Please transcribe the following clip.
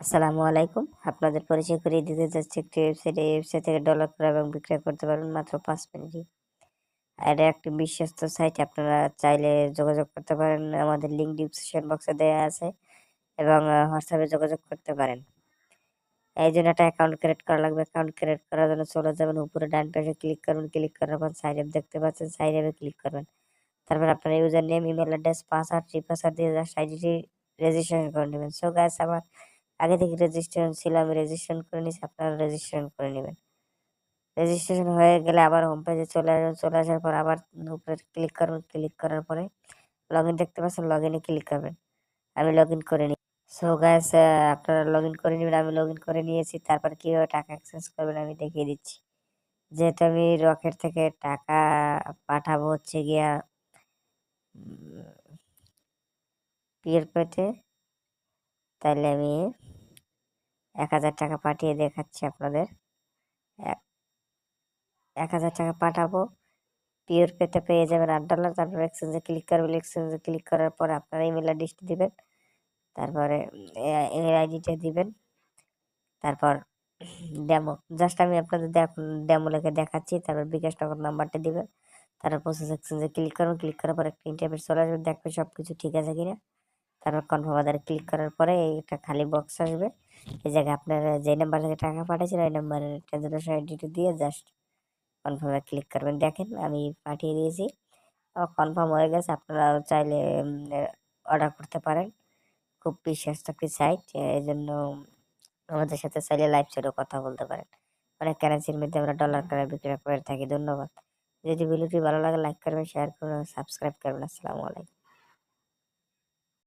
আসসালামু আলাইকুম। আপনাদের পরিচয় করিয়ে দিতে যাচ্ছি একটি ওয়েবসাইট। এই ওয়েবসাইট থেকে ডলার ক্রয় এবং বিক্রয় করতে পারবেন মাত্র ৫ মিনিটেই। এটা একটি বিশ্বস্ত সাইট। আপনারা চাইলে যোগাযোগ করতে পারেন। আমাদের লিঙ্ক ডিসক্রিপশন বক্সে দেয়া আছে এবং হোয়াটসঅ্যাপে যোগাযোগ করতে পারেন। এইজন্য একটা অ্যাকাউন্ট ক্রিয়েট করা লাগবে। অ্যাকাউন্ট ক্রিয়েট করার জন্য চলে যাবেন উপরে ডান পাশে ক্লিক করবেন। ক্লিক করার পর সাইন আপ দেখতে পাচ্ছেন, সাইন আপে ক্লিক করবেন। তারপর আপনার user name, email address, password, re-password দিয়ে জাস্ট আইডিটি রেজিস্ট্রেশন করে নেবেন। সো গাইস, আমার আগে থেকে রেজিস্ট্রেশন ছিল, আমি রেজিস্ট্রেশন করে নিয়েছি, আপনারা রেজিস্ট্রেশন করে নেবেন। রেজিস্ট্রেশন হয়ে গেলে আবার হোম পেজে চলে আসবেন। চলে আসার পর আবার উপরে ক্লিক করবেন। ক্লিক করার পরে লগ ইন দেখতে পাচ্ছেন, লগ ইনে ক্লিক করবেন। আমি লগ ইন করে নিই। সো গাইস, আপনারা লগ ইন করে নেবেন। আমি লগ ইন করে নিয়েছি। তারপর কিভাবে টাকা এক্সচেঞ্জ করবেন আমি দেখিয়ে দিচ্ছি। যেহেতু আমি রকেট থেকে টাকা পাঠাবো হচ্ছে গিয়া পিয়ার পেতে, তাইলে আমি ১,০০০ টাকা পাঠিয়ে দেখাচ্ছি আপনাদের। ১,০০০ টাকা পাঠাবো, পিওর পেতে পেয়ে যাবেন $৮। তারপর এক্সচেঞ্জে ক্লিক করবেন। এক্সচেঞ্জে ক্লিক করার পরে আপনার ইমেল অ্যাড্রেসটি দিবেন। তারপরে ইমেল আইডিটা দিবেন। তারপর জাস্ট আমি আপনাদের ডেমো লিখে দেখাচ্ছি। তারপর বিকাশ নগদ নাম্বারটা দিবেন। তারপর প্রসেস এক্সচেঞ্জে ক্লিক করবেন। ক্লিক করার পর একটা ইন্টারফেস চলে আসবে, দেখবেন সবকিছু ঠিক আছে কিনা। তারপর কনফার্ম আধারে ক্লিক করার পরে একটা খালি বক্স আসবে। এই জায়গায় আপনার যে নাম্বার থেকে টাকা পাঠিয়েছেন ওই নাম্বারের ট্রানজাকশন আইডিটা দিয়ে জাস্ট কনফার্মে ক্লিক করবেন। দেখেন আমি পাঠিয়ে দিয়েছি, কনফার্ম হয়ে গেছে। আপনারা চাইলে অর্ডার করতে পারেন। খুব বিশ্বস্ত একটি সাইট, এই জন্য আমাদের সাথে চাইলে লাইভ চ্যাটেও কথা বলতে পারেন। অনেক কারেন্সির মধ্যে আমরা ডলার ক্রয় বিক্রয় করে থাকি। ধন্যবাদ। যদি ভিডিওটি ভালো লাগে লাইক করবেন, শেয়ার করবেন, সাবস্ক্রাইব করবেন। আসসালামু আলাইকুম।